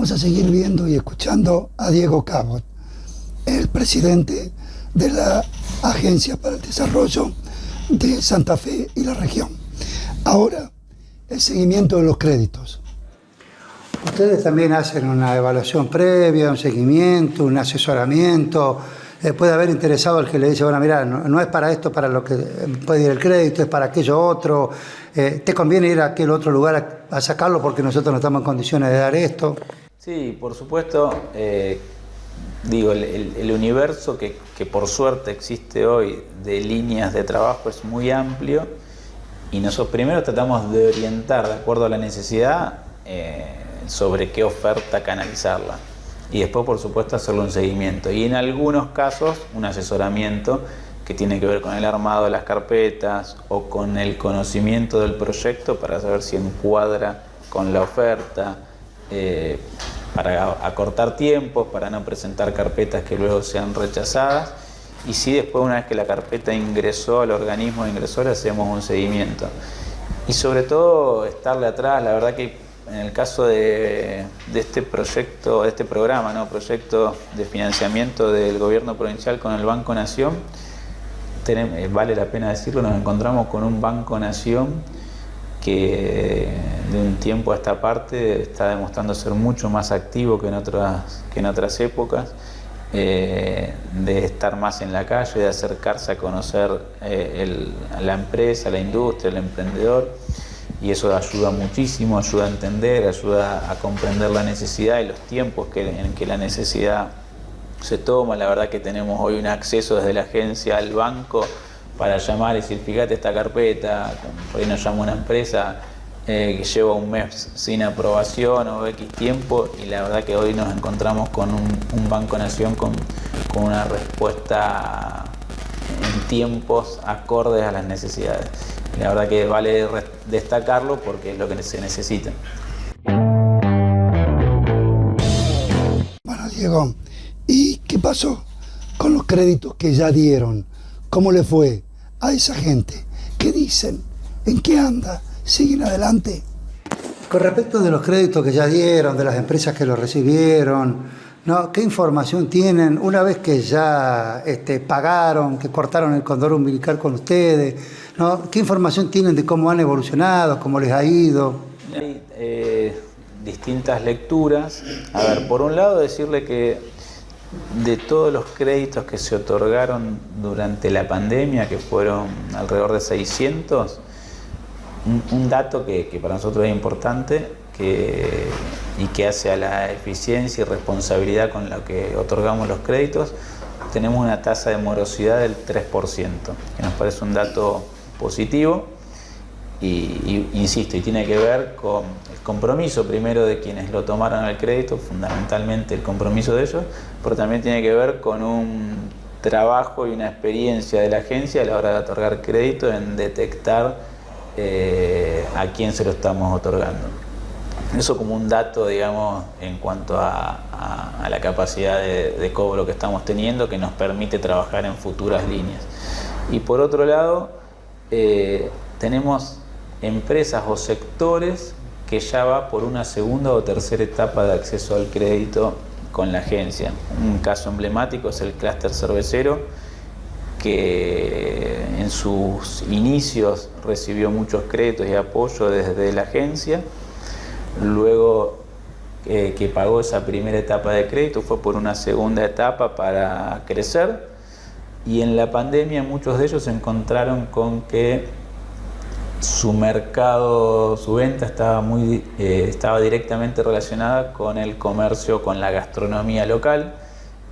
vamos a seguir viendo y escuchando a Diego Cabot, el presidente de la Agencia para el Desarrollo de Santa Fe y la región. Ahora, el seguimiento de los créditos. Ustedes también hacen una evaluación previa, un seguimiento, un asesoramiento. Puede haber interesado el que le dice, bueno, mira, no es para esto, para lo que puede ir el crédito, es para aquello otro. ¿Te conviene ir a aquel otro lugar a sacarlo porque nosotros no estamos en condiciones de dar esto? Sí, por supuesto. Digo, el universo que por suerte existe hoy de líneas de trabajo es muy amplio y nosotros primero tratamos de orientar de acuerdo a la necesidad sobre qué oferta canalizarla y después por supuesto hacerle un seguimiento y en algunos casos un asesoramiento que tiene que ver con el armado de las carpetas o con el conocimiento del proyecto para saber si encuadra con la oferta, para acortar tiempos, para no presentar carpetas que luego sean rechazadas y si después una vez que la carpeta ingresó al organismo ingresor hacemos un seguimiento y sobre todo estarle atrás. La verdad que en el caso de este proyecto, de este programa, ¿no? Proyecto de financiamiento del gobierno provincial con el Banco Nación, vale la pena decirlo, nos encontramos con un Banco Nación que de un tiempo a esta parte está demostrando ser mucho más activo que en otras épocas, de estar más en la calle, de acercarse a conocer la empresa, la industria, el emprendedor, y eso ayuda muchísimo, ayuda a entender, ayuda a comprender la necesidad y los tiempos en que la necesidad se toma. La verdad que tenemos hoy un acceso desde la agencia al banco para llamar y decir, fíjate esta carpeta, por ahí nos llama una empresa que lleva un mes sin aprobación o X tiempo y la verdad que hoy nos encontramos con un Banco Nación con una respuesta en tiempos acordes a las necesidades. Y la verdad que vale destacarlo porque es lo que se necesita. Bueno, Diego, ¿y qué pasó con los créditos que ya dieron? ¿Cómo le fue a esa gente? ¿Qué dicen? ¿En qué anda? ¿Siguen adelante? Con respecto de los créditos que ya dieron, de las empresas que los recibieron, ¿no? ¿Qué información tienen una vez que ya pagaron, que cortaron el cordón umbilical con ustedes? ¿No? ¿Qué información tienen de cómo han evolucionado, cómo les ha ido? Hay distintas lecturas. A ver, por un lado decirle que de todos los créditos que se otorgaron durante la pandemia, que fueron alrededor de 600, un dato que para nosotros es importante y que hace a la eficiencia y responsabilidad con la que otorgamos los créditos, tenemos una tasa de morosidad del 3%, que nos parece un dato positivo y insisto, y tiene que ver con el compromiso primero de quienes lo tomaron el crédito, fundamentalmente el compromiso de ellos, pero también tiene que ver con un trabajo y una experiencia de la agencia a la hora de otorgar crédito en detectar a quién se lo estamos otorgando. Eso como un dato, digamos, en cuanto a la capacidad de cobro que estamos teniendo, que nos permite trabajar en futuras líneas. Y por otro lado, tenemos empresas o sectores que ya va por una segunda o tercera etapa de acceso al crédito con la agencia. Un caso emblemático es el clúster cervecero, que en sus inicios recibió muchos créditos y apoyo desde la agencia. Luego que pagó esa primera etapa de crédito fue por una segunda etapa para crecer, y en la pandemia muchos de ellos se encontraron con que su mercado, su venta estaba directamente relacionada con el comercio, con la gastronomía local,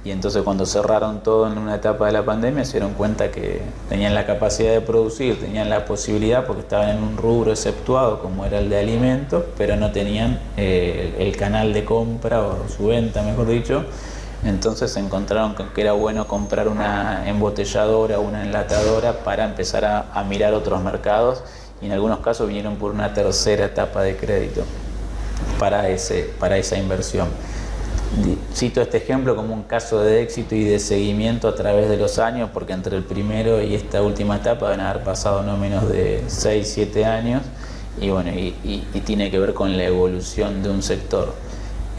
y entonces cuando cerraron todo en una etapa de la pandemia se dieron cuenta que tenían la capacidad de producir, tenían la posibilidad porque estaban en un rubro exceptuado como era el de alimentos, pero no tenían el canal de compra o su venta, mejor dicho. Entonces se encontraron con que era bueno comprar una embotelladora, una enlatadora para empezar a mirar otros mercados, y en algunos casos vinieron por una tercera etapa de crédito para esa inversión. Cito este ejemplo como un caso de éxito y de seguimiento a través de los años, porque entre el primero y esta última etapa deben haber pasado no menos de 6-7 años, y bueno, y tiene que ver con la evolución de un sector.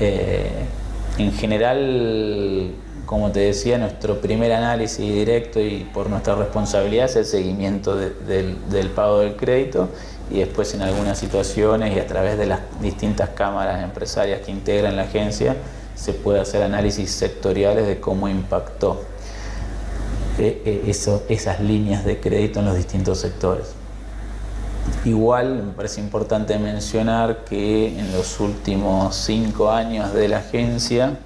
En general, como te decía, nuestro primer análisis directo y por nuestra responsabilidad es el seguimiento del pago del crédito, y después en algunas situaciones y a través de las distintas cámaras empresarias que integran la agencia se puede hacer análisis sectoriales de cómo impactó esas líneas de crédito en los distintos sectores. Igual me parece importante mencionar que en los últimos 5 años de la agencia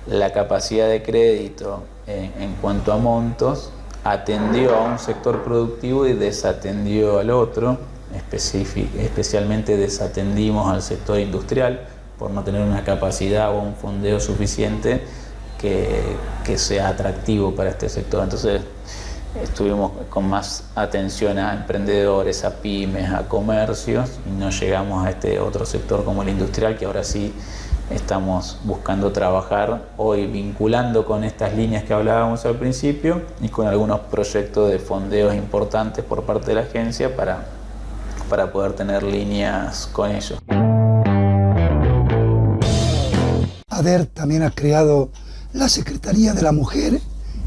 la capacidad de crédito en cuanto a montos atendió a un sector productivo y desatendió al otro. Especialmente desatendimos al sector industrial por no tener una capacidad o un fondeo suficiente que sea atractivo para este sector. Entonces estuvimos con más atención a emprendedores, a pymes, a comercios, y no llegamos a este otro sector como el industrial, que ahora sí estamos buscando trabajar hoy vinculando con estas líneas que hablábamos al principio y con algunos proyectos de fondeos importantes por parte de la agencia para poder tener líneas con ellos. ADER también ha creado la Secretaría de la Mujer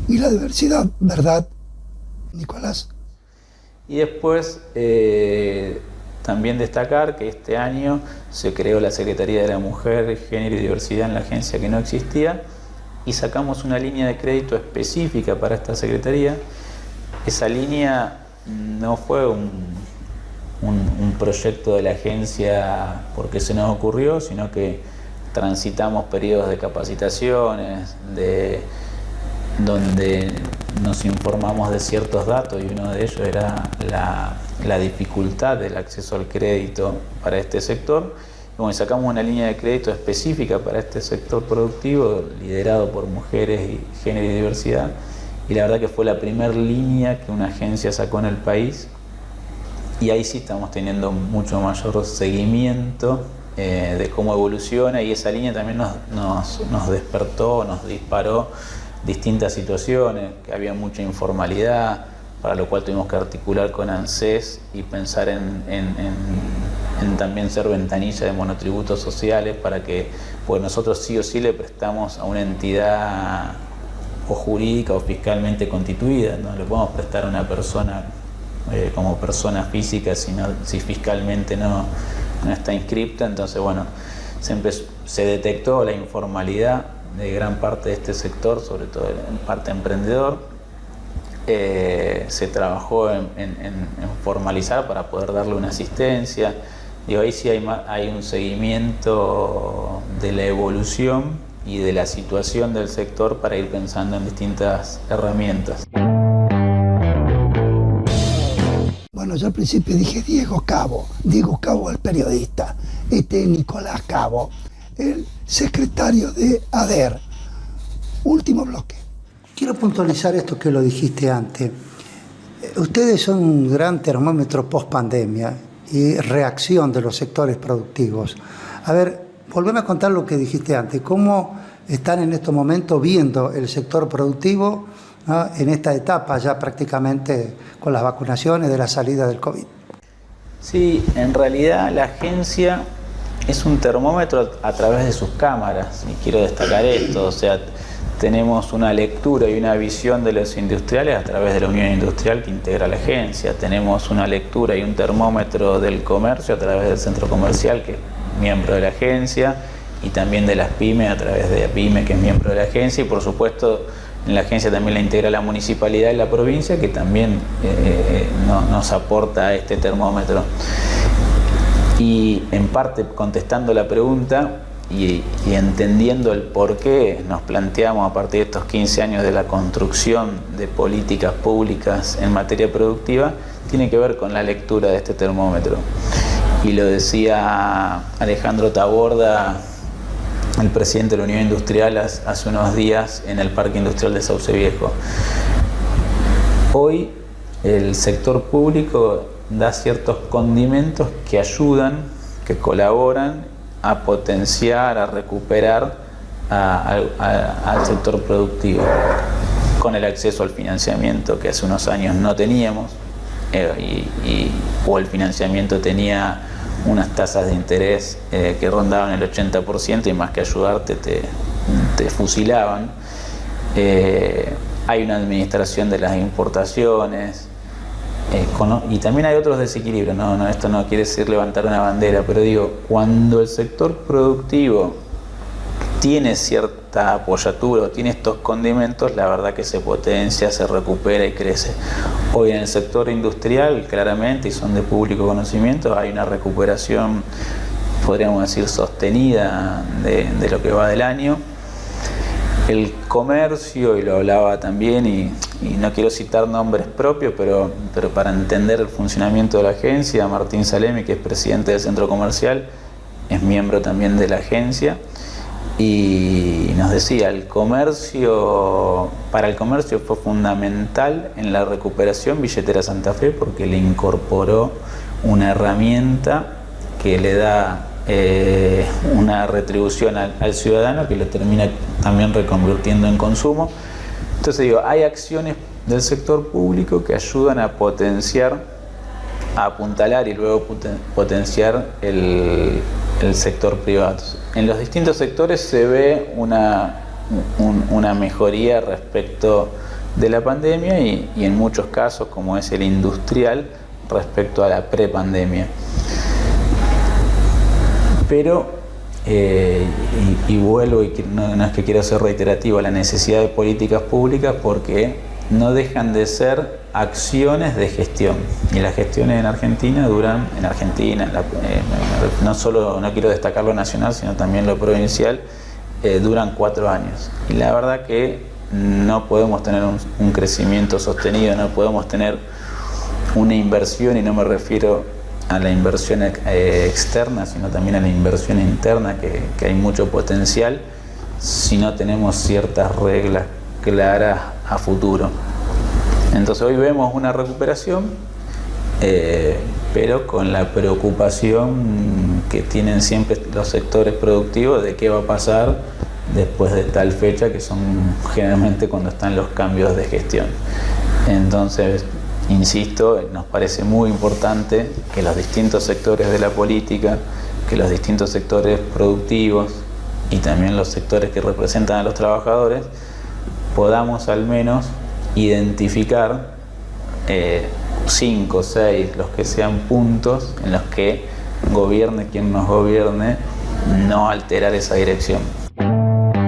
y la Diversidad, ¿verdad, Nicolás? Y después también destacar que este año se creó la Secretaría de la Mujer, Género y Diversidad en la agencia, que no existía, y sacamos una línea de crédito específica para esta Secretaría. Esa línea no fue un proyecto de la agencia porque se nos ocurrió, sino que transitamos periodos de capacitaciones, donde nos informamos de ciertos datos, y uno de ellos era la dificultad del acceso al crédito para este sector. Y bueno, sacamos una línea de crédito específica para este sector productivo, liderado por mujeres y género y diversidad, y la verdad que fue la primera línea que una agencia sacó en el país, y ahí sí estamos teniendo mucho mayor seguimiento de cómo evoluciona, y esa línea también nos despertó, nos disparó distintas situaciones, que había mucha informalidad, para lo cual tuvimos que articular con ANSES y pensar en también ser ventanilla de monotributos sociales, para que, pues nosotros sí o sí le prestamos a una entidad o jurídica o fiscalmente constituida, no le podemos prestar a una persona como persona física si fiscalmente no está inscripta. Entonces, bueno, se detectó la informalidad de gran parte de este sector, sobre todo en parte emprendedor. Se trabajó en formalizar para poder darle una asistencia. Digo, ahí sí hay un seguimiento de la evolución y de la situación del sector para ir pensando en distintas herramientas. Bueno, yo al principio dije Diego Cabo el periodista, este es Nicolás Cabo, el secretario de ADER. Último bloque. Quiero puntualizar esto que lo dijiste antes. Ustedes son un gran termómetro post-pandemia y reacción de los sectores productivos. A ver, volveme a contar lo que dijiste antes. ¿Cómo están en estos momentos viendo el sector productivo, ¿no?, en esta etapa ya prácticamente con las vacunaciones de la salida del COVID? Sí, en realidad la agencia es un termómetro a través de sus cámaras, y quiero destacar esto, o sea, tenemos una lectura y una visión de los industriales a través de la Unión Industrial que integra la agencia, tenemos una lectura y un termómetro del comercio a través del centro comercial, que es miembro de la agencia, y también de las pymes a través de APYME, que es miembro de la agencia, y por supuesto en la agencia también la integra la municipalidad y la provincia, que también nos aporta este termómetro. Y en parte contestando la pregunta y entendiendo el por qué nos planteamos a partir de estos 15 años de la construcción de políticas públicas en materia productiva, tiene que ver con la lectura de este termómetro. Y lo decía Alejandro Taborda, el presidente de la Unión Industrial, hace unos días en el Parque Industrial de Sauce Viejo. Hoy el sector público da ciertos condimentos que ayudan, que colaboran a potenciar, a recuperar al sector productivo, con el acceso al financiamiento que hace unos años no teníamos, o el financiamiento tenía unas tasas de interés que rondaban el 80% y más que ayudarte te fusilaban. Hay una administración de las importaciones, y también hay otros desequilibrios. Esto no quiere decir levantar una bandera, pero digo, cuando el sector productivo tiene cierta apoyatura o tiene estos condimentos, la verdad que se potencia, se recupera y crece. Hoy en el sector industrial, claramente, y son de público conocimiento, hay una recuperación, podríamos decir, sostenida de lo que va del año. El comercio, y lo hablaba también, y no quiero citar nombres propios, pero para entender el funcionamiento de la agencia, Martín Salemi, que es presidente del centro comercial, es miembro también de la agencia, y nos decía, para el comercio fue fundamental en la recuperación Billetera Santa Fe, porque le incorporó una herramienta que le da una retribución al ciudadano que lo termina también reconvirtiendo en consumo. Entonces digo, hay acciones del sector público que ayudan a potenciar, a apuntalar y luego potenciar el sector privado. En los distintos sectores se ve una mejoría respecto de la pandemia y en muchos casos, como es el industrial, respecto a la prepandemia. Pero, y vuelvo, y no es que quiera ser reiterativo, la necesidad de políticas públicas, porque no dejan de ser acciones de gestión. Y las gestiones en Argentina duran, no quiero destacar lo nacional, sino también lo provincial, duran 4 años. Y la verdad que no podemos tener un crecimiento sostenido, no podemos tener una inversión, y no me refiero a la inversión externa, sino también a la inversión interna, que hay mucho potencial, si no tenemos ciertas reglas claras a futuro. Entonces hoy vemos una recuperación, pero con la preocupación que tienen siempre los sectores productivos de qué va a pasar después de tal fecha, que son generalmente cuando están los cambios de gestión. Entonces, insisto, nos parece muy importante que los distintos sectores de la política, que los distintos sectores productivos y también los sectores que representan a los trabajadores, podamos al menos identificar 5 o 6, los que sean, puntos en los que gobierne quien nos gobierne, no alterar esa dirección.